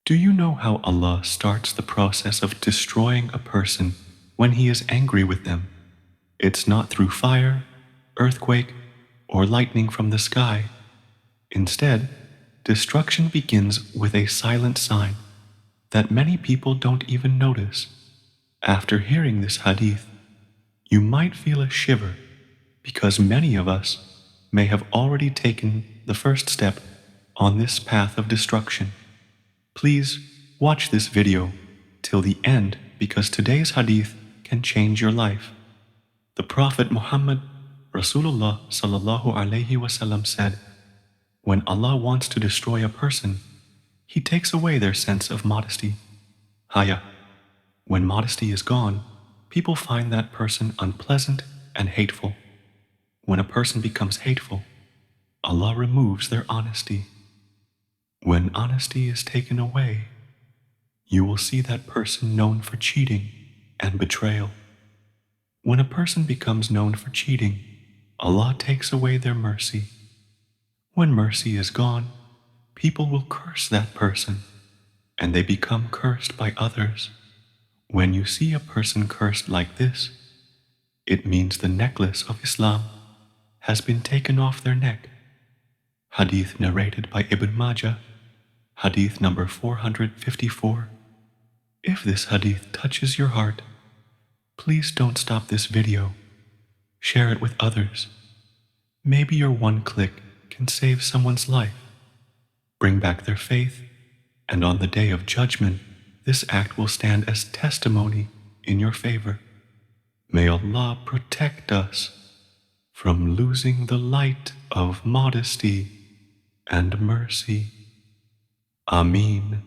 Do you know how Allah starts the process of destroying a person when He is angry with them? It's not through fire, earthquake, or lightning from the sky. Instead, destruction begins with a silent sign that many people don't even notice. After hearing this hadith, you might feel a shiver because many of us may have already taken the first step on this path of destruction. Please watch this video till the end because today's hadith can change your life. The Prophet Muhammad Rasulullah sallallahu alaihi wasallam said, "When Allah wants to destroy a person, He takes away their sense of modesty, haya. When modesty is gone, people find that person unpleasant and hateful. When a person becomes hateful, Allah removes their honesty. When honesty is taken away, you will see that person known for cheating and betrayal. When a person becomes known for cheating, Allah takes away their mercy. When mercy is gone, people will curse that person, and they become cursed by others. When you see a person cursed like this, it means the necklace of Islam has been taken off their neck." Hadith narrated by Ibn Majah, Hadith number 454. If this hadith touches your heart, please don't stop this video. Share it with others. Maybe your one click can save someone's life, bring back their faith, and on the day of judgment, this act will stand as testimony in your favor. May Allah protect us from losing the light of modesty and mercy. Ameen.